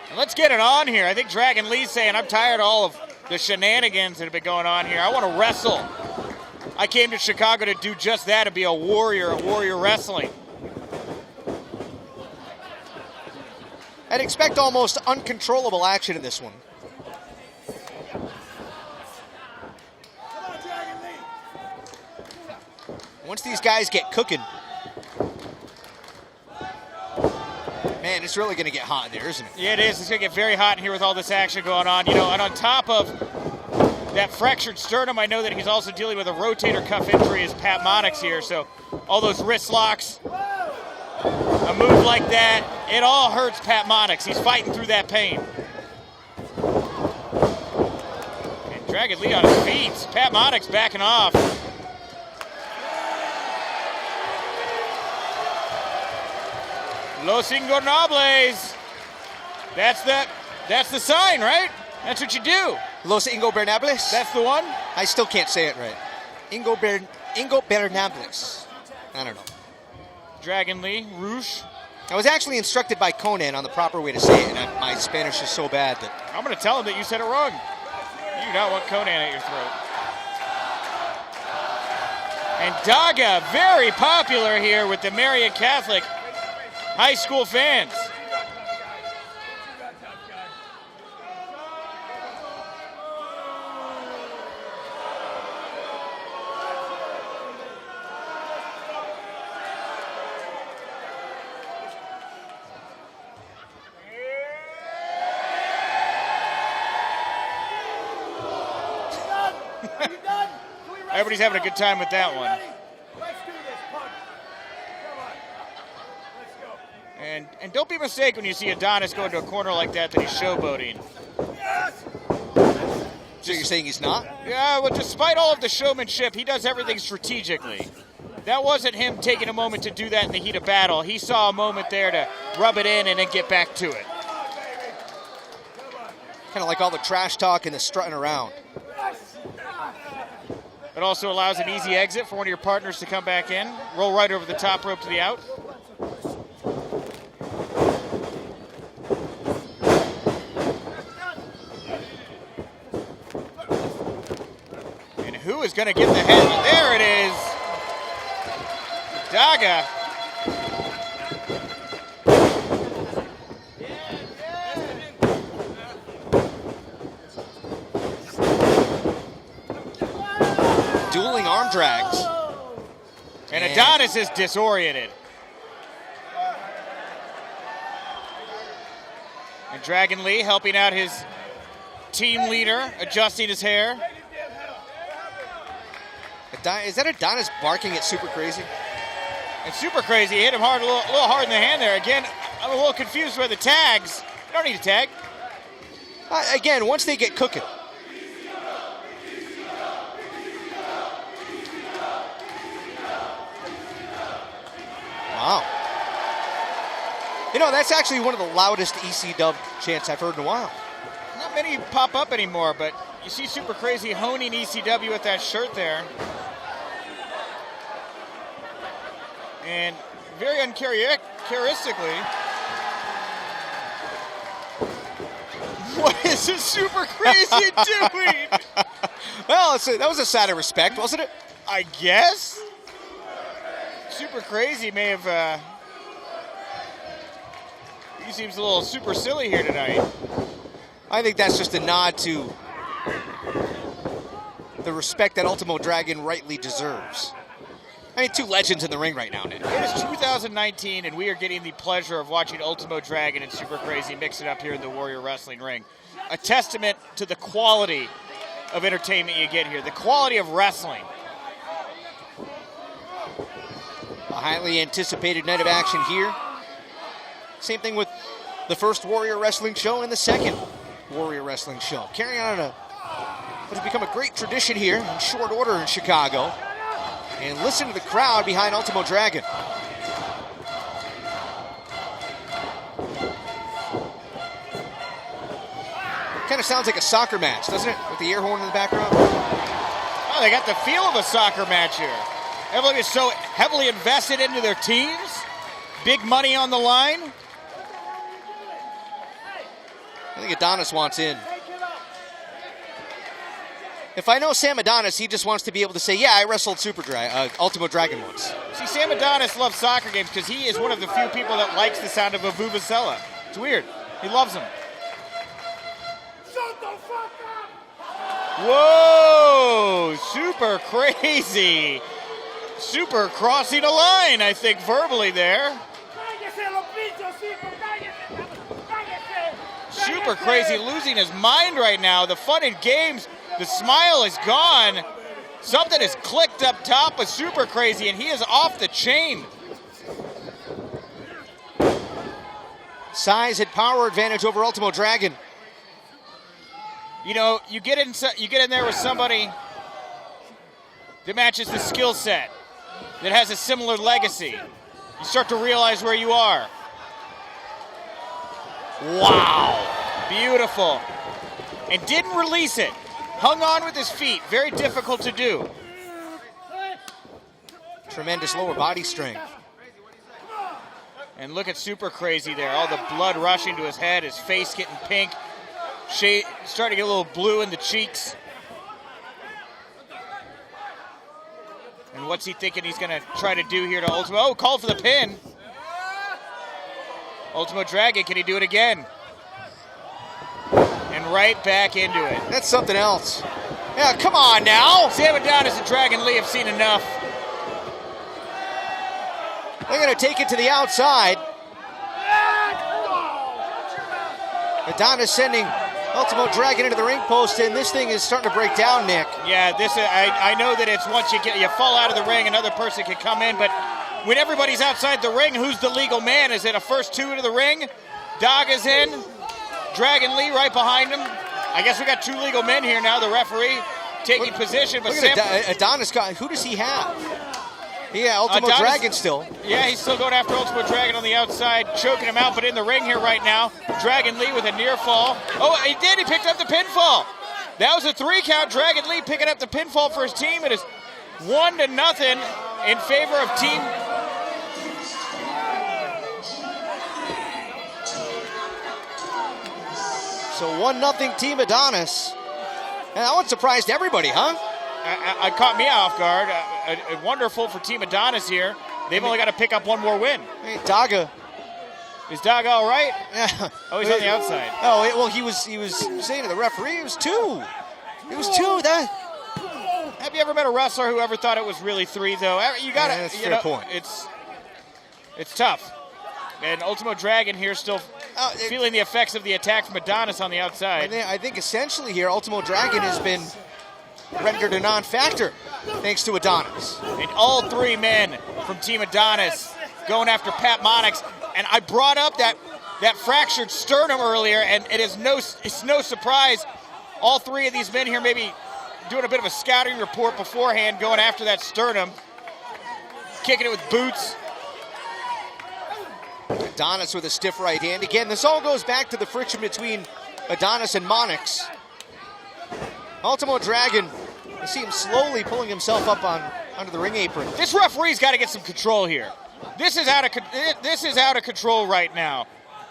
And let's get it on here. I think Dragon Lee's saying, I'm tired of all of the shenanigans that have been going on here. I want to wrestle. I came to Chicago to do just that, to be a warrior wrestling. I'd expect almost uncontrollable action in this one. Come on, Dragon Lee. Once these guys get cooking, man, it's really going to get hot in there, isn't it? Yeah, it is. It's going to get very hot in here with all this action going on. You know, and on top of that fractured sternum, I know that he's also dealing with a rotator cuff injury as Pat Monix here. So all those wrist locks, a move like that, it all hurts Pat Monix. He's fighting through that pain. And Dragon Lee on his feet. Pat Monix backing off. Los Ingobernables. That's the sign, right? That's what you do. Los Ingobernables? That's the one? I still can't say it right. Ingobernables. I don't know. Dragon Lee, Rouge. I was actually instructed by Conan on the proper way to say it, and my Spanish is so bad that... I'm going to tell him that you said it wrong. You do not want Conan at your throat. And Daga, very popular here with the Marian Catholic High School fans. Everybody's having a good time with that one. Let's do this, punk. Come on. Let's go. And don't be mistaken when you see Adonis go into a corner like that he's showboating. Yes! So you're saying he's not? Yeah, well, despite all of the showmanship, he does everything strategically. That wasn't him taking a moment to do that in the heat of battle. He saw a moment there to rub it in and then get back to it. Kind of like all the trash talk and the strutting around. It also allows an easy exit for one of your partners to come back in. Roll right over the top rope to the out. And who is going to get the head? There it is. Daga. Dueling arm drags. And Adonis is disoriented. And Dragon Lee helping out his team leader, adjusting his hair. Is that Adonis barking at Super Crazy? And Super Crazy hit him hard, a little hard in the hand there. Again, I'm a little confused by the tags. You don't need a tag. Again, once they get cooking. Wow. You know, that's actually one of the loudest EC dub chants I've heard in a while. Not many pop up anymore, but you see Super Crazy honing ECW with that shirt there. And very uncharacteristically, what is this Super Crazy doing? Well, that was a sign of respect, wasn't it? I guess. Super Crazy may have, he seems a little super silly here tonight. I think that's just a nod to the respect that Ultimo Dragon rightly deserves. I mean, two legends in the ring right now, Nick. It is 2019, and we are getting the pleasure of watching Ultimo Dragon and Super Crazy mix it up here in the Warrior Wrestling ring. A testament to the quality of entertainment you get here, the quality of wrestling. A highly anticipated night of action here. Same thing with the first Warrior Wrestling show and the second Warrior Wrestling show. Carrying on what has become a great tradition here in short order in Chicago. And listen to the crowd behind Ultimo Dragon. Kind of sounds like a soccer match, doesn't it? With the air horn in the background. Oh, they got the feel of a soccer match here. Everybody is so heavily invested into their teams. Big money on the line. I think Adonis wants in. If I know Sam Adonis, he just wants to be able to say, yeah, I wrestled Ultimo Dragon once. See, Sam Adonis loves soccer games because he is one of the few people that likes the sound of a vuvuzela. It's weird. He loves them. Shut the fuck up! Whoa! Super Crazy. Super crossing a line, I think, verbally there. Super Crazy losing his mind right now. The fun and games, the smile is gone. Something has clicked up top with Super Crazy, and he is off the chain. Size and power advantage over Ultimo Dragon. You know, you get in there with somebody that matches the skill set, that has a similar legacy. You start to realize where you are. Wow. Beautiful. And didn't release it. Hung on with his feet. Very difficult to do. Tremendous lower body strength. And look at Super Crazy there. All the blood rushing to his head, his face getting pink. Starting to get a little blue in the cheeks. And what's he thinking he's going to try to do here to Ultimo? Oh, call for the pin. Ultimo Dragon, can he do it again? And right back into it. That's something else. Yeah, come on now. Sam Adonis and Dragon Lee have seen enough. They're going to take it to the outside. Adonis sending Ultimo Dragon into the ring post, and this thing is starting to break down, Nick. Yeah, I know that it's once you fall out of the ring, another person can come in, but when everybody's outside the ring, who's the legal man? Is it a first two into the ring? Daga's in. Dragon Lee right behind him. I guess we got two legal men here now. The referee taking position. But look at Adonis. Who does he have? Yeah, Ultimo Dragon still. Yeah, he's still going after Ultimo Dragon on the outside, choking him out, but in the ring here right now, Dragon Lee with a near fall. Oh, he did. He picked up the pinfall. That was a 3 count. Dragon Lee picking up the pinfall for his team. It is 1-0 in favor of Team. So 1-0 Team Adonis. And that one surprised everybody, huh? I caught me off guard. Wonderful for Team Adonis here. They've only got to pick up one more win. Hey, Daga. Is Daga all right? Yeah. Oh, he's on the outside. Oh, well, he was saying to the referee, it was 2. It was 2. Have you ever met a wrestler who ever thought it was really 3, though? You got to. That's a fair point. It's tough. And Ultimo Dragon here still feeling the effects of the attack from Adonis on the outside. I think essentially here, Ultimo Dragon has been rendered a non-factor thanks to Adonis. And all 3 men from Team Adonis going after Pat Monix. And I brought up that fractured sternum earlier, and it's no surprise. All 3 of these men here maybe doing a bit of a scouting report beforehand, going after that sternum, kicking it with boots. Adonis with a stiff right hand. Again, this all goes back to the friction between Adonis and Monix. Ultimo Dragon, you see him slowly pulling himself up under the ring apron. This referee's got to get some control here. This is out of control right now.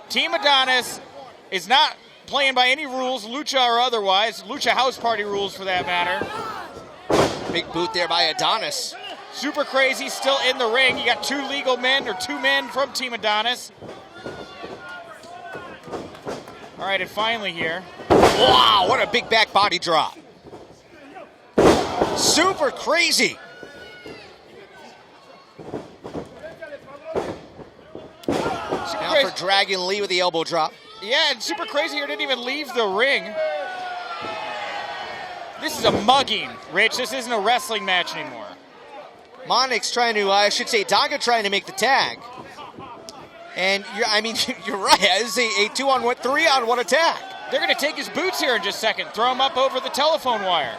Team Adonis is not playing by any rules, lucha or otherwise, lucha house party rules for that matter. Big boot there by Adonis. Super Crazy still in the ring. You got 2 legal men, or 2 men from Team Adonis. All right, and finally here. Wow, what a big back body drop. Super Crazy. Now for Dragon Lee with the elbow drop. Yeah, and Super Crazy here didn't even leave the ring. This is a mugging, Rich. This isn't a wrestling match anymore. Monix trying to, I should say, Daga trying to make the tag. And, you're right. This is a 2-on-1, 3-on-1 attack. They're going to take his boots here in just a second. Throw him up over the telephone wire.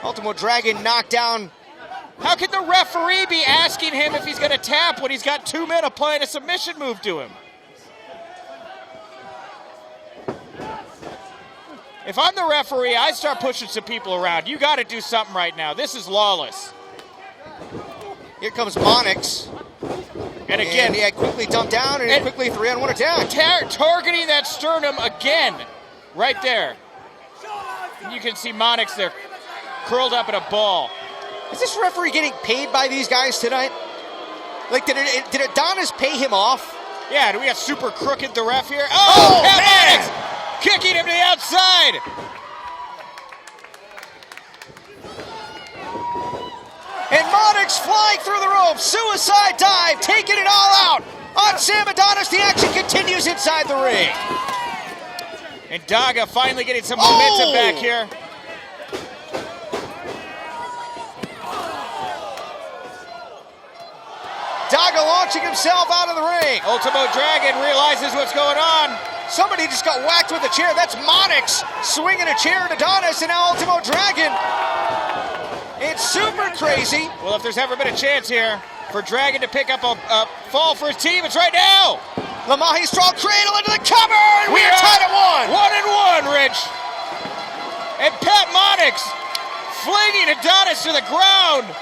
Ultimo Dragon knocked down. How can the referee be asking him if he's going to tap when he's got 2 men applying a submission move to him? If I'm the referee, I start pushing some people around. You got to do something right now. This is lawless. Here comes Monix. And again, he had quickly dumped down and quickly 3-on-1 attack. Targeting that sternum again, right there. And you can see Monix there, curled up in a ball. Is this referee getting paid by these guys tonight? Like, did Adonis pay him off? Yeah, do we got Super Crooked, the ref here? Oh, man! Monix kicking him to the outside. And Monix flying through the ropes. Suicide dive, taking it all out on Sam Adonis. The action continues inside the ring. And Daga finally getting some momentum back here. Daga launching himself out of the ring. Ultimo Dragon realizes what's going on. Somebody just got whacked with a chair. That's Monix swinging a chair at Adonis, and now Ultimo Dragon. It's Super Crazy. Well, if there's ever been a chance here for Dragon to pick up a fall for his team, it's right now. The Mahistral cradle into the cover, and we are tied at 1. 1-1, Rich. And Pat Monix flinging Adonis to the ground.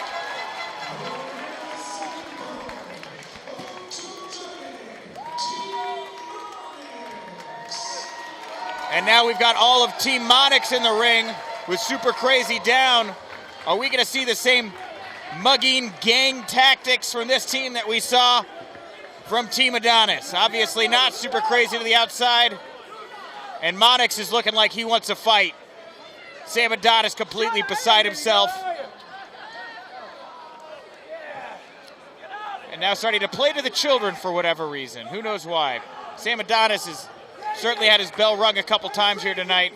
And now we've got all of Team Monix in the ring with Super Crazy down. Are we going to see the same mugging gang tactics from this team that we saw from Team Adonis? Obviously not. Super Crazy to the outside. And Monix is looking like he wants to fight. Sam Adonis completely beside himself. And now starting to play to the children for whatever reason. Who knows why? Sam Adonis has certainly had his bell rung a couple times here tonight.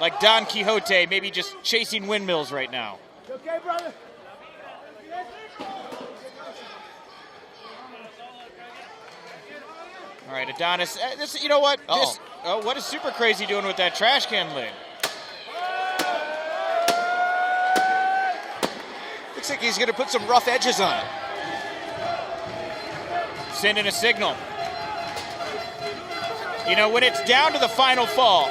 Like Don Quixote, maybe just chasing windmills right now. Okay, brother? All right, Adonis. You know what? What is Super Crazy doing with that trash can lid? Looks like he's going to put some rough edges on it. Sending a signal. You know, when it's down to the final fall,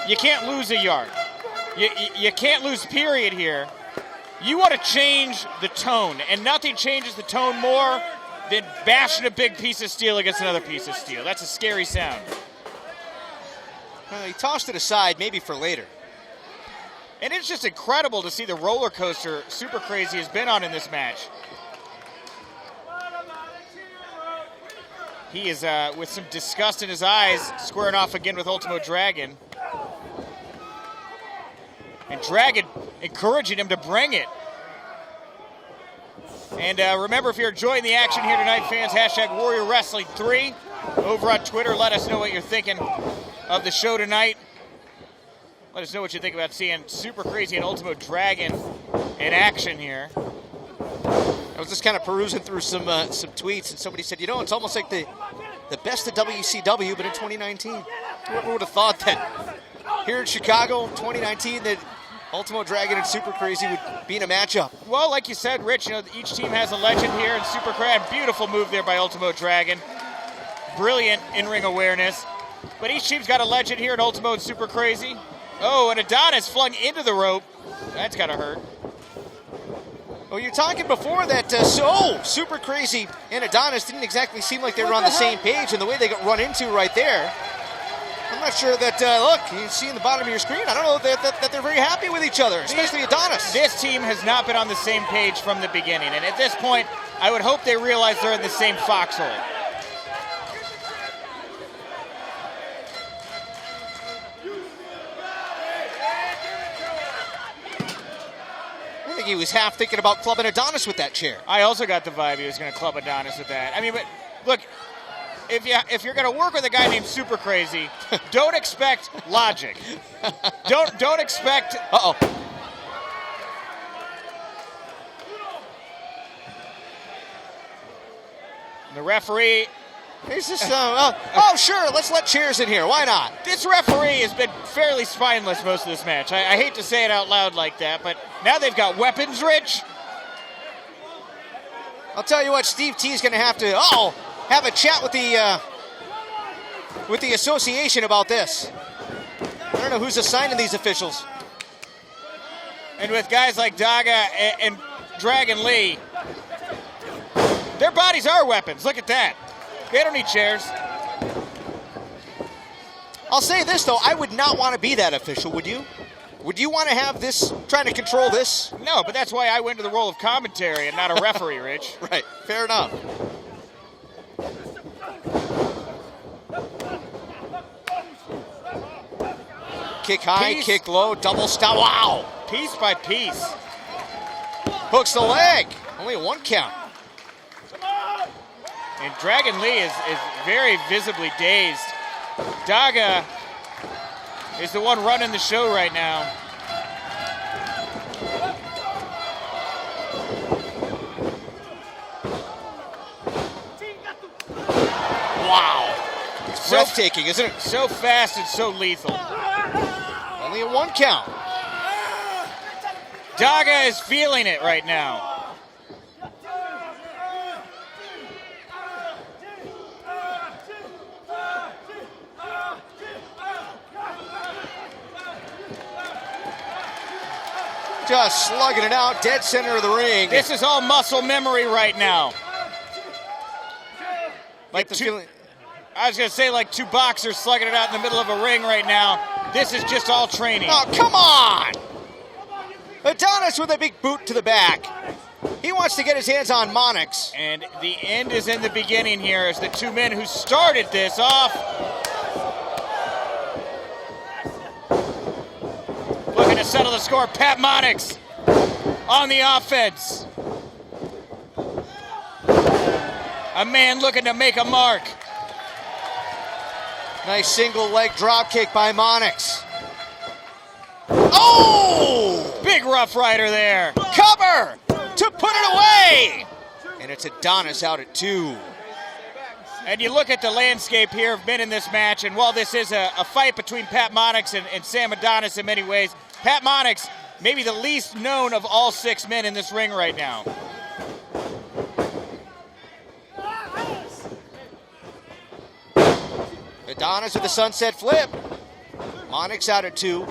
you can't lose a yard. You can't lose period here. You want to change the tone, and nothing changes the tone more than bashing a big piece of steel against another piece of steel. That's a scary sound. He tossed it aside, maybe for later. And it's just incredible to see the roller coaster Super Crazy has been on in this match. He is, with some disgust in his eyes, squaring off again with Ultimo Dragon. And Dragon encouraging him to bring it. And remember, if you're enjoying the action here tonight, fans, hashtag Warrior Wrestling 3 over on Twitter. Let us know what you're thinking of the show tonight. Let us know what you think about seeing Super Crazy and Ultimo Dragon in action here. I was just kind of perusing through some tweets, and somebody said, it's almost like the best of WCW, but in 2019. Whoever would have thought that here in Chicago, 2019, that Ultimo Dragon and Super Crazy would be in a matchup. Well, like you said, Rich, each team has a legend here, and Super Crazy, beautiful move there by Ultimo Dragon. Brilliant in-ring awareness. But each team's got a legend here in Ultimo and Super Crazy. Oh, and Adonis flung into the rope. That's gotta hurt. Well, you're talking before that, Super Crazy and Adonis didn't exactly seem like they were on the same page, and the way they got run into right there, I'm not sure that, look, you see in the bottom of your screen, I don't know that they're very happy with each other, especially Adonis. This team has not been on the same page from the beginning, and at this point, I would hope they realize they're in the same foxhole. I think he was half thinking about clubbing Adonis with that chair. I also got the vibe he was going to club Adonis with that. I mean, but look, if you're going to work with a guy named Super Crazy, don't expect logic. Don't expect. Uh-oh. The referee. He's just, sure, let's let chairs in here. Why not? This referee has been fairly spineless most of this match. I hate to say it out loud like that, but now they've got weapons, Rich. I'll tell you what, Steve T is going to have to, have a chat with the association about this. I don't know who's assigning these officials. And with guys like Daga and Dragon Lee, their bodies are weapons. Look at that. They don't need chairs. I'll say this, though. I would not want to be that official, would you? Would you want to have this, trying to control this? No, but that's why I went to the role of commentary and not a referee, Rich. Right, fair enough. Kick high, Piece. kick low, double stop. Wow! Piece by piece. Hooks the leg. Only a 1 count. And Dragon Lee is very visibly dazed. Daga is the one running the show right now. Wow. It's breathtaking, isn't it? So fast and so lethal. Only a 1 count. Daga is feeling it right now. Just slugging it out, dead center of the ring. This is all muscle memory right now. Like I was going to say like two boxers slugging it out in the middle of a ring right now. This is just all training. Oh, come on! Adonis with a big boot to the back. He wants to get his hands on Monix. And the end is in the beginning here as the two men who started this off. Looking to settle the score. Pat Monix on the offense. A man looking to make a mark. Nice single leg drop kick by Monix. Oh! Big Rough Rider there. Cover to put it away. And it's Adonis out at 2. And you look at the landscape here of men in this match, and while this is a fight between Pat Monix and Sam Adonis in many ways, Pat Monix maybe the least known of all 6 men in this ring right now. Adonis with a sunset flip. Monix out at 2.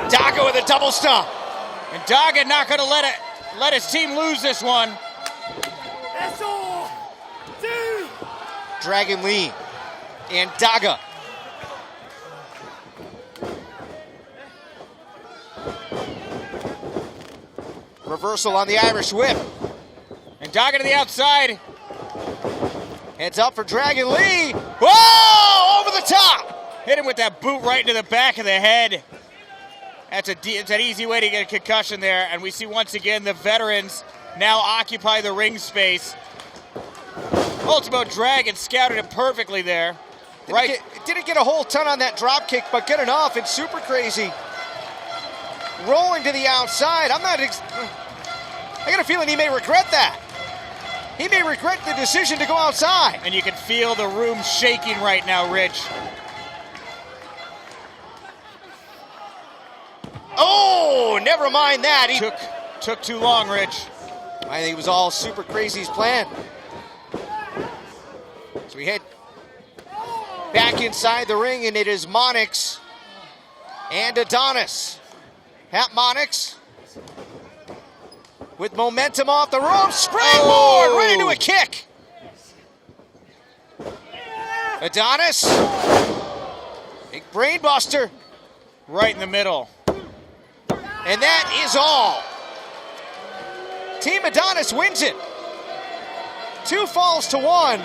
Daga with a double stomp. And Daga not going to let his team lose this one. That's all. 2. Dragon Lee and Daga. Reversal on the Irish whip. And Daga to the outside. Heads up for Dragon Lee. Whoa! Over the top. Hit him with that boot right into the back of the head. It's an easy way to get a concussion there. And we see once again the veterans now occupy the ring space. Ultimo Dragon scouted it perfectly there. Didn't get a whole ton on that drop kick, but good enough. It's Super Crazy. Rolling to the outside. I got a feeling he may regret that. He may regret the decision to go outside. And you can feel the room shaking right now, Rich. Oh, never mind that. He Took too long, Rich. I think it was all Super Crazy's plan. So we head back inside the ring, and it is Monix and Adonis. Pat Monix with momentum off the rope, springboard right into a kick. Adonis, big brain buster. Right in the middle. And that is all. Team Adonis wins it. 2 falls to 1.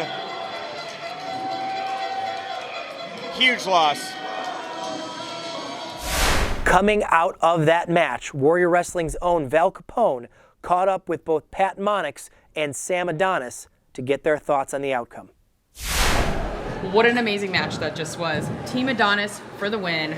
Huge loss. Coming out of that match, Warrior Wrestling's own Val Capone caught up with both Pat Monix and Sam Adonis to get their thoughts on the outcome. What an amazing match that just was. Team Adonis for the win.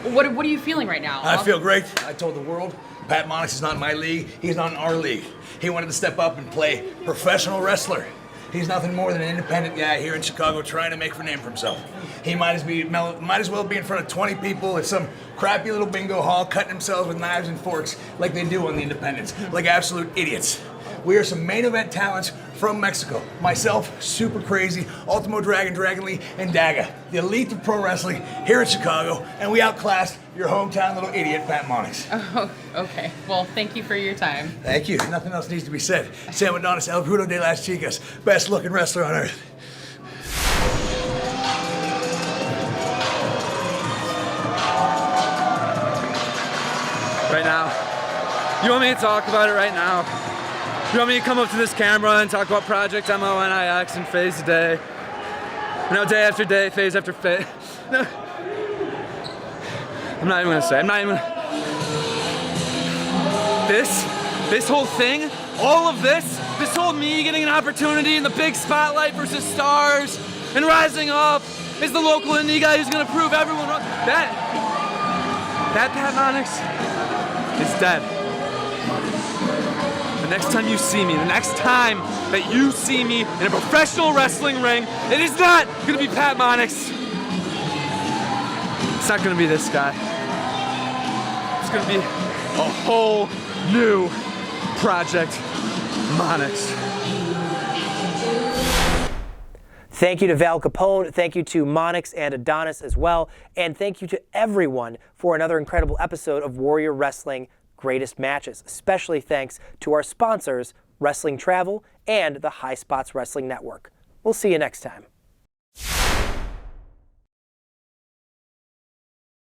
What are you feeling right now? I feel great. I told the world, Pat Monix is not in my league. He's not in our league. He wanted to step up and play professional wrestler. He's nothing more than an independent guy here in Chicago trying to make a name for himself. He might as well be in front of 20 people at some crappy little bingo hall cutting themselves with knives and forks like they do on the independents, like absolute idiots. We are some main event talents from Mexico. Myself, Super Crazy, Último Dragon Lee, and Daga, the elite of pro wrestling here in Chicago, and we outclassed your hometown little idiot, Pat Monix. Oh, okay. Well, thank you for your time. Thank you. Nothing else needs to be said. Sam Adonis, El Bruto de las Chicas, best looking wrestler on earth. Right now. You want me to talk about it right now? You want me to come up to this camera and talk about Project MONIX and Phase a Day? You know, day after day, phase after phase. No. I'm not even gonna say. I'm not even. This whole thing, all of this whole me getting an opportunity in the big spotlight versus stars and rising up is the local indie guy who's gonna prove everyone wrong. That Pat Monix is dead. The next time you see me, the next time that you see me in a professional wrestling ring, it is not gonna be Pat Monix. It's not gonna be this guy. It's gonna be a whole new Project Monix. Thank you to Val Capone, thank you to Monix and Adonis as well, and thank you to everyone for another incredible episode of Warrior Wrestling Greatest Matches. Especially thanks to our sponsors, Wrestling Travel and the High Spots Wrestling Network. We'll see you next time.